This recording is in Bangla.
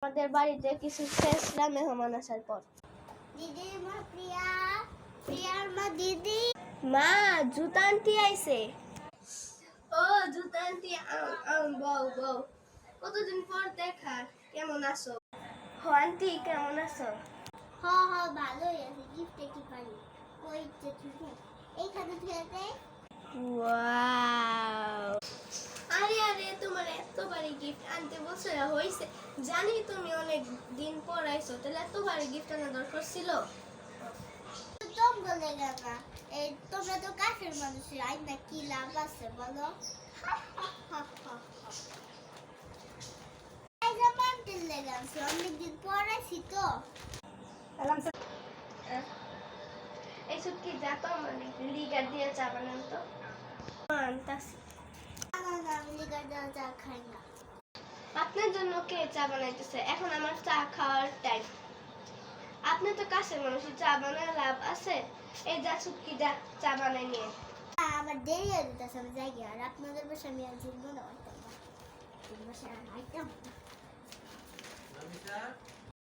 আমাদের বাড়িতে কিছু শেষরা মেহমান আসার পর। দিদি মা প্রিয়ার মা দিদি মা জুতা আনতে আইছে। ও জুতা আনতে বউ বউ, কতদিন পর দেখা, কেমন আছো? হো আন্টি কেমন আছো? হ ভালোই আছে। গিফটে কি পারি? ওই যে তুমি এইখানে ফেলতে। ওয়াও, আরে আরে তোমার এতবারই গিফট আনতে বছর হইছে, জানি তুমি অনেক দিন পর আইছো, তাহলে এতবারই গিফট আনা দরকার ছিল? তোম বলে না এই তোমরা তো কাছের মানুষের আই না, কি লাভ আছে বলো? এই যে মান্টিল লেগাছি অনেকদিন পর আইছি তো। এই সুটকি যা তো মানে লিগার দিয়ে চা বানান তো। আনতাছি। না আমি লিগার দেওয়া চা খাই না। আপনার জন্য কে চা বানাইতেছে? এখন আমার চা খাওয়ার টাইম। আপনি তো কাছের মানুষের চা বানায় লাভ আছে? এই যা সুটকি যা চা বানাই নিয়ে। আমার দেরি হয়ে যেতেছে, আমি যাই গিয়ে। আর আপনাদের বাসা আমি আর জিতবো না, বাসায় আইতাম না।